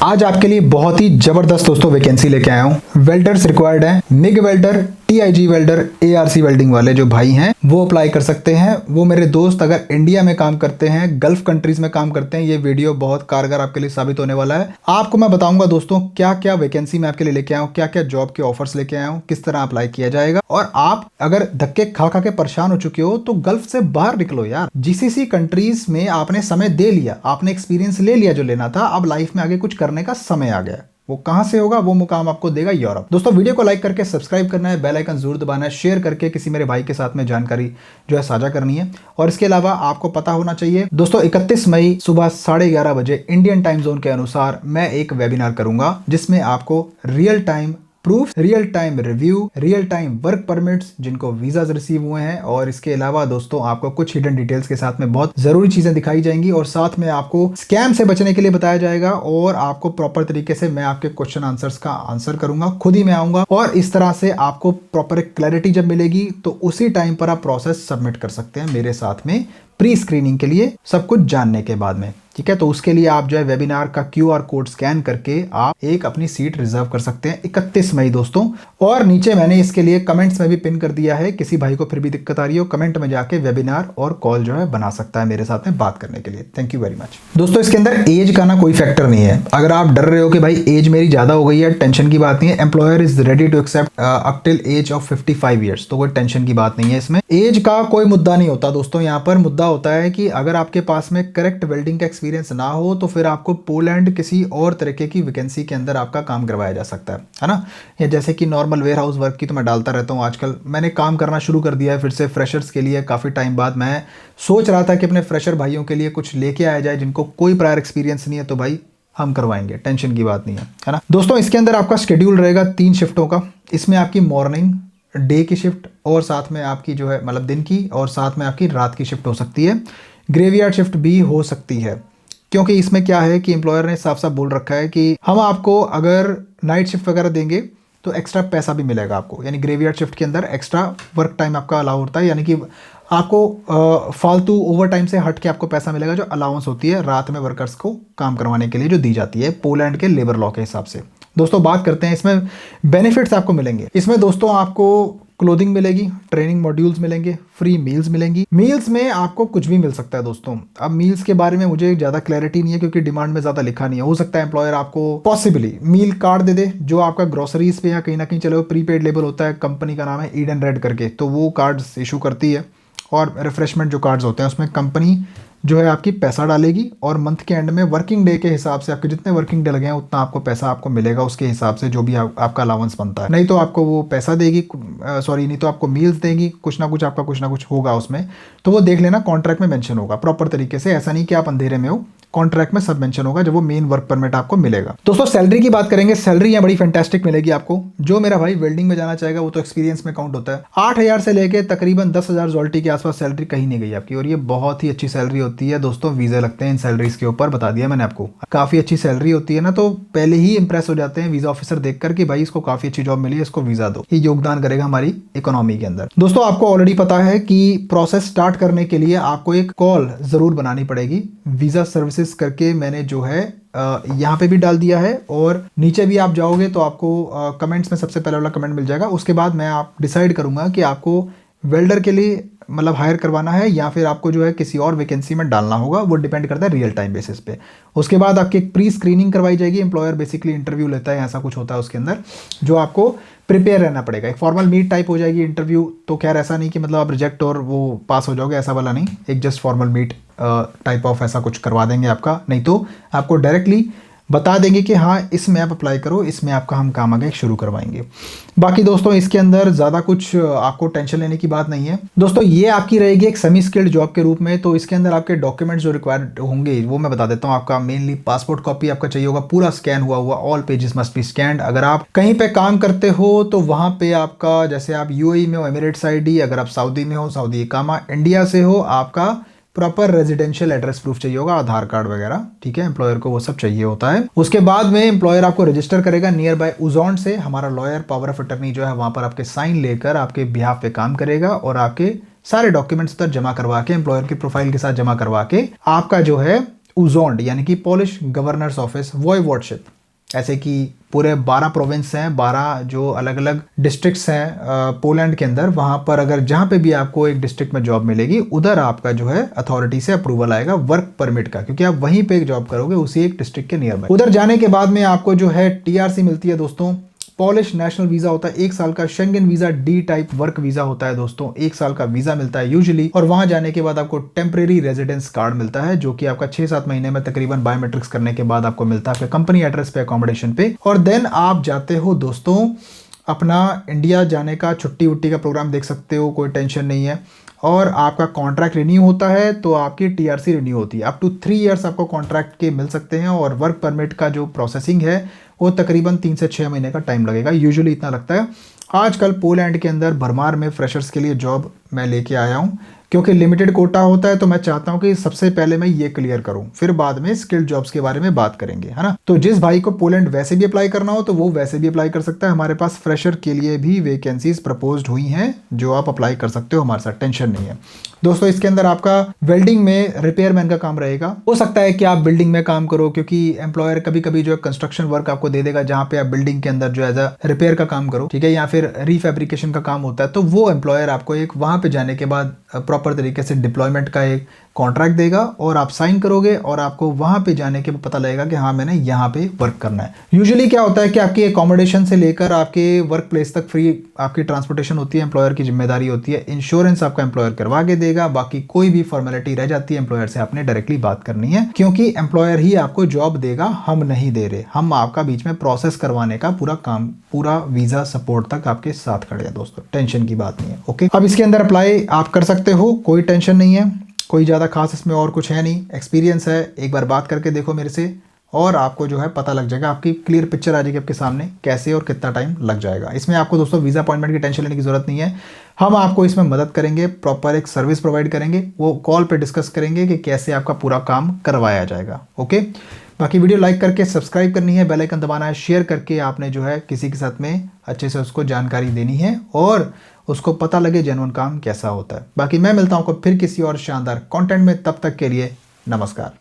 आज आपके लिए बहुत ही जबरदस्त दोस्तों वैकेंसी लेके आया हूँ। वेल्डर्स रिक्वायर्ड हैं, MiG welder, TIG welder, ARC welding वाले जो भाई हैं वो अप्लाई कर सकते हैं। वो मेरे दोस्त अगर इंडिया में काम करते हैं, गल्फ कंट्रीज में काम करते हैं, ये वीडियो बहुत कारगर आपके लिए साबित होने वाला है। आपको मैं बताऊंगा दोस्तों क्या क्या वैकेंसी मैं आपके लिए लेके आया हूँ, क्या क्या जॉब के ऑफर्स लेके आया हूँ, किस तरह अप्लाई किया जाएगा। और आप अगर धक्के खा खा के परेशान हो चुके हो तो गल्फ से बाहर निकलो यार। जीसीसी कंट्रीज में आपने समय दे लिया, आपने एक्सपीरियंस ले लिया जो लेना था, अब लाइफ में आगे कुछ करने का समय आ गया। वो कहां से होगा? वो मुकाम आपको देगा यूरोप। दोस्तों वीडियो को लाइक करके सब्सक्राइब करना है, बेल आइकन जरूर दबाना है, शेयर करके किसी मेरे भाई के साथ में जानकारी जो है साझा करनी है। और इसके अलावा आपको पता होना चाहिए दोस्तों 31 मई सुबह 11:30 बजे इंडियन टाइम जोन के अनुसार मैं एक वेबिनार करूंगा जिसमें आपको real time proof, real time review, real time work permits जिनको वीजाज रिसीव हुए हैं, और इसके अलावा दोस्तों आपको कुछ हिडन डिटेल्स के साथ में बहुत जरूरी चीजें दिखाई जाएंगी और साथ में आपको स्कैम से बचने के लिए बताया जाएगा और आपको प्रॉपर तरीके से मैं आपके क्वेश्चन आंसर्स का आंसर करूंगा, खुद ही मैं आऊंगा। और इस तरह से आपको प्रॉपर क्लैरिटी जब मिलेगी तो उसी टाइम पर आप प्रोसेस सबमिट कर सकते हैं मेरे साथ में प्री स्क्रीनिंग के लिए, सब कुछ जानने के बाद में। ठीक है, तो उसके लिए आप जो है वेबिनार का QR कोड स्कैन करके आप एक अपनी सीट रिजर्व कर सकते हैं 31 मई दोस्तों। और नीचे मैंने इसके लिए कमेंट्स में भी पिन कर दिया है, किसी भाई को फिर भी दिक्कत आ रही हो कमेंट में जाके वेबिनार और कॉल जो है बना सकता है मेरे साथ में बात करने के लिए। थैंक यू वेरी मच दोस्तों। इसके अंदर एज का ना कोई फैक्टर नहीं है। अगर आप डर रहे हो कि भाई एज मेरी ज्यादा हो गई है, टेंशन की बात नहीं है। Employer is ready to accept up till age of 55 years, तो कोई टेंशन की बात नहीं है। इसमें एज का कोई मुद्दा नहीं होता दोस्तों। यहाँ पर मुद्दा होता है कि अगर आपके पास में करेक्ट वेल्डिंग का एक्सपीरियंस ना हो तो फिर आपको पोलैंड किसी और तरीके की वैकेंसी के अंदर आपका काम करवाया जा सकता है ना। या जैसे कि नॉर्मल वेयर हाउस वर्क की तो मैं डालता रहता हूँ आजकल, मैंने काम करना शुरू कर दिया है फिर से फ्रेशर्स के लिए। काफ़ी टाइम बाद मैं सोच रहा था कि अपने फ्रेशर भाइयों के लिए कुछ लेके आया जाए जिनको कोई प्रायर एक्सपीरियंस नहीं है, तो भाई हम करवाएंगे, टेंशन की बात नहीं है ना दोस्तों। इसके अंदर आपका शेड्यूल रहेगा 3 शिफ्टों का। इसमें आपकी मॉर्निंग डे की शिफ्ट और साथ में आपकी जो है मतलब दिन की, और साथ में आपकी रात की शिफ्ट हो सकती है। ग्रेवयार्ड शिफ्ट भी हो सकती है, क्योंकि इसमें क्या है कि एम्प्लॉयर ने साफ साफ बोल रखा है कि हम आपको अगर नाइट शिफ्ट वगैरह देंगे तो एक्स्ट्रा पैसा भी मिलेगा आपको। यानी ग्रेवयार्ड शिफ्ट के अंदर एक्स्ट्रा वर्क टाइम आपका अलाउ होता है, यानी कि आपको फालतू ओवर टाइम से हट के आपको पैसा मिलेगा जो अलाउंस होती है रात में वर्कर्स को काम करवाने के लिए जो दी जाती है पोलैंड के लेबर लॉ के हिसाब से। दोस्तों बात करते हैं इसमें बेनिफिट्स आपको मिलेंगे। इसमें दोस्तों आपको क्लोथिंग मिलेगी, ट्रेनिंग मॉड्यूल्स मिलेंगे, फ्री मील्स मिलेंगी। मील्स में आपको कुछ भी मिल सकता है दोस्तों। अब मील्स के बारे में मुझे ज़्यादा क्लैरिटी नहीं है क्योंकि डिमांड में ज़्यादा लिखा नहीं है। हो सकता है एम्प्लॉयर आपको पॉसिबली मील कार्ड दे दे जो आपका ग्रोसरीज पे या कहीं ना कहीं चलो प्रीपेड लेबल होता है, कंपनी का नाम है ईडन रेड करके, तो वो कार्ड्स इशू करती है। और रिफ्रेशमेंट जो कार्ड्स होते हैं उसमें कंपनी जो है आपकी पैसा डालेगी और मंथ के एंड में वर्किंग डे के हिसाब से आपके जितने वर्किंग डे लगे हैं उतना आपको पैसा आपको मिलेगा उसके हिसाब से जो भी आपका अलाउंस बनता है। नहीं तो आपको वो पैसा देगी, नहीं तो आपको मील्स देगी, कुछ ना कुछ होगा उसमें, तो वो देख लेना कॉन्ट्रैक्ट में मेंशन होगा प्रॉपर तरीके से। ऐसा नहीं कि आप अंधेरे में हो, कॉन्ट्रैक्ट में सब मेंशन होगा जब वो मेन वर्क परमिट आपको मिलेगा। दोस्तों सैलरी की बात करेंगे, सैलरी यहाँ बड़ी फैंटास्टिक मिलेगी आपको। जो मेरा भाई वेल्डिंग में जाना चाहेगा वो तो एक्सपीरियंस में काउंट होता है। 8,000 से लेके तकरीबन 10,000 जॉल्टी के आसपास सैलरी कहीं नहीं गई आपकी, और ये बहुत ही अच्छी सैलरी होती है दोस्तों। वीजा लगते हैं इन सैलरीज के ऊपर, बता दिया मैंने आपको। काफी अच्छी सैलरी होती है ना, तो पहले ही इंप्रेस हो जाते हैं वीजा ऑफिसर देखकर कि भाई इसको काफी अच्छी जॉब मिली है, इसको वीजा दो। ये योगदान करेगा हमारी इकोनॉमी के अंदर। दोस्तों आपको ऑलरेडी पता है कि प्रोसेस स्टार्ट करने के लिए आपको एक कॉल जरूर बनानी पड़ेगी। वीजा सर्विसेज करके मैंने जो है यहाँ पे भी डाल दिया है, और नीचे भी आप जाओगे तो आपको कमेंट्स में सबसे पहले वाला कमेंट मिल जाएगा। उसके बाद मैं आप डिसाइड करूंगा कि आपको वेल्डर के लिए मतलब हायर करवाना है या फिर आपको जो है किसी और वैकेंसी में डालना होगा, वो डिपेंड करता है रियल टाइम बेसिस पे। उसके बाद आपकी एक प्री स्क्रीनिंग करवाई जाएगी। एम्प्लॉयर बेसिकली इंटरव्यू लेता है, ऐसा कुछ होता है उसके अंदर, जो आपको प्रिपेयर रहना पड़ेगा। एक फॉर्मल मीट टाइप हो जाएगी इंटरव्यू, तो खैर ऐसा नहीं कि मतलब आप रिजेक्ट और वो पास हो जाओगे, ऐसा वाला नहीं। एक just formal meet type of ऐसा कुछ करवा देंगे आपका, नहीं तो आपको डायरेक्टली बता देंगे कि हाँ इसमें आप अप्लाई करो, इसमें आपका हम काम आगे शुरू करवाएंगे। बाकी दोस्तों इसके अंदर ज़्यादा कुछ आपको टेंशन लेने की बात नहीं है दोस्तों। ये आपकी रहेगी एक सेमी स्किल्ड जॉब के रूप में, तो इसके अंदर आपके डॉक्यूमेंट्स जो रिक्वायर्ड होंगे वो मैं बता देता हूँ। आपका मेनली पासपोर्ट कॉपी आपका चाहिए होगा, पूरा स्कैन हुआ, all pages must be scanned. अगर आप कहीं पे काम करते हो तो वहाँ पे आपका, जैसे आप UAE में हो एमिरेट्स ID, अगर आप सऊदी में हो सऊदी इकामा, इंडिया से हो आपका प्रॉपर रेजिडेंशियल एड्रेस प्रूफ चाहिए होगा, आधार कार्ड वगैरह। ठीक है, एम्प्लॉयर को वो सब चाहिए होता है। उसके बाद में एम्प्लॉयर आपको रजिस्टर करेगा नियर बाय उजॉन्ड से। हमारा लॉयर पावर ऑफ अटर्नी जो है वहां पर आपके साइन लेकर आपके बिहाफ पे काम करेगा, और आपके सारे डॉक्यूमेंट्स उधर जमा करवा के एम्प्लॉयर की प्रोफाइल के साथ जमा करवा के आपका जो है उजॉन्ड यानी कि पोलिश गवर्नर्स ऑफिस वॉयवॉडशिप ऐसे कि पूरे 12 प्रोविंस हैं, 12 जो अलग अलग डिस्ट्रिक्ट्स हैं पोलैंड के अंदर, वहां पर अगर जहां पे भी आपको एक डिस्ट्रिक्ट में जॉब मिलेगी उधर आपका जो है अथॉरिटी से अप्रूवल आएगा वर्क परमिट का, क्योंकि आप वहीं पे एक जॉब करोगे उसी एक डिस्ट्रिक्ट के नियर बाय। उधर जाने के बाद में आपको जो है टीआरसी मिलती है दोस्तों। पॉलिश नेशनल वीजा होता है 1 साल का। Schengen visa D type work visa होता है दोस्तों, 1 साल का वीजा मिलता है यूजुअली। और वहां जाने के बाद आपको टेम्परेरी रेजिडेंस कार्ड मिलता है, जो कि आपका 6-7 महीने में तकरीबन बायोमेट्रिक्स करने के बाद आपको मिलता है आपके कंपनी एड्रेस पे, अकोमोडेशन पे। और देन आप जाते हो दोस्तों अपना इंडिया जाने का, छुट्टी वुट्टी का प्रोग्राम देख सकते हो, कोई टेंशन नहीं है। और आपका कॉन्ट्रैक्ट रिन्यू होता है तो आपकी टीआरसी रिन्यू होती है। अप टू 3 इयर्स आपको कॉन्ट्रैक्ट के मिल सकते हैं। और वर्क परमिट का जो प्रोसेसिंग है वो तकरीबन 3 से 6 महीने का टाइम लगेगा, यूजुअली इतना लगता है। आजकल पोलैंड के अंदर भरमार में फ्रेशर्स के लिए जॉब मैं लेके आया हूँ, क्योंकि लिमिटेड कोटा होता है तो मैं चाहता हूँ कि सबसे पहले मैं ये क्लियर करूँ, फिर बाद में स्किल्ड जॉब्स के बारे में बात करेंगे, है ना। तो जिस भाई को पोलैंड वैसे भी अप्लाई करना हो तो वो वैसे भी अप्लाई कर सकता है। हमारे पास फ्रेशर के लिए भी वैकेंसीज प्रपोज्ड हुई हैं जो आप अप्लाई कर सकते हो हमारे साथ, टेंशन नहीं है दोस्तों। इसके अंदर आपका वेल्डिंग में रिपेयरमैन का काम रहेगा। हो सकता है कि आप बिल्डिंग में काम करो, क्योंकि एम्प्लॉयर कभी कभी जो है कंस्ट्रक्शन वर्क आपको दे देगा जहां पे आप बिल्डिंग के अंदर जो एज अ रिपेयर का काम करो, ठीक है, या फिर रीफैब्रिकेशन का काम होता है। तो वो एम्प्लॉयर आपको एक वहां पे जाने के बाद प्रॉपर तरीके से डिप्लॉयमेंट का एक कॉन्ट्रैक्ट देगा और आप साइन करोगे और आपको वहां पे जाने के पता लगेगा कि हाँ मैंने यहाँ पे वर्क करना है। यूजुअली क्या होता है कि आपकी एकोमोडेशन से लेकर आपके वर्क प्लेस तक फ्री आपकी ट्रांसपोर्टेशन होती है, एम्प्लॉयर की जिम्मेदारी होती है। इंश्योरेंस आपका एम्प्लॉयर करवा के देगा, बाकी कोई भी फॉर्मेलिटी रह जाती है एम्प्लॉयर से आपने डायरेक्टली बात करनी है, क्योंकि एम्प्लॉयर ही आपको जॉब देगा, हम नहीं दे रहे। हम आपका बीच में प्रोसेस करवाने का पूरा काम, पूरा वीजा सपोर्ट तक आपके साथ खड़े हैं दोस्तों, टेंशन की बात नहीं है। ओके, अब इसके अंदर अप्लाई आप कर सकते हो, कोई टेंशन नहीं है, कोई ज़्यादा खास इसमें और कुछ है नहीं। एक्सपीरियंस है, एक बार बात करके देखो मेरे से और आपको जो है पता लग जाएगा, आपकी क्लियर पिक्चर आ जाएगी आपके सामने कैसे और कितना टाइम लग जाएगा। इसमें आपको दोस्तों वीज़ा अपॉइंटमेंट की टेंशन लेने की ज़रूरत नहीं है। हम आपको इसमें मदद करेंगे, प्रॉपर एक सर्विस प्रोवाइड करेंगे, वो कॉल पे डिस्कस करेंगे कि कैसे आपका पूरा काम करवाया जाएगा। ओके, बाकी वीडियो लाइक करके सब्सक्राइब करनी है, बेल आइकन दबाना है, शेयर करके आपने जो है किसी के साथ में अच्छे से उसको जानकारी देनी है और उसको पता लगे जेन्युइन काम कैसा होता है। बाकी मैं मिलता हूँ फिर किसी और शानदार कंटेंट में, तब तक के लिए नमस्कार।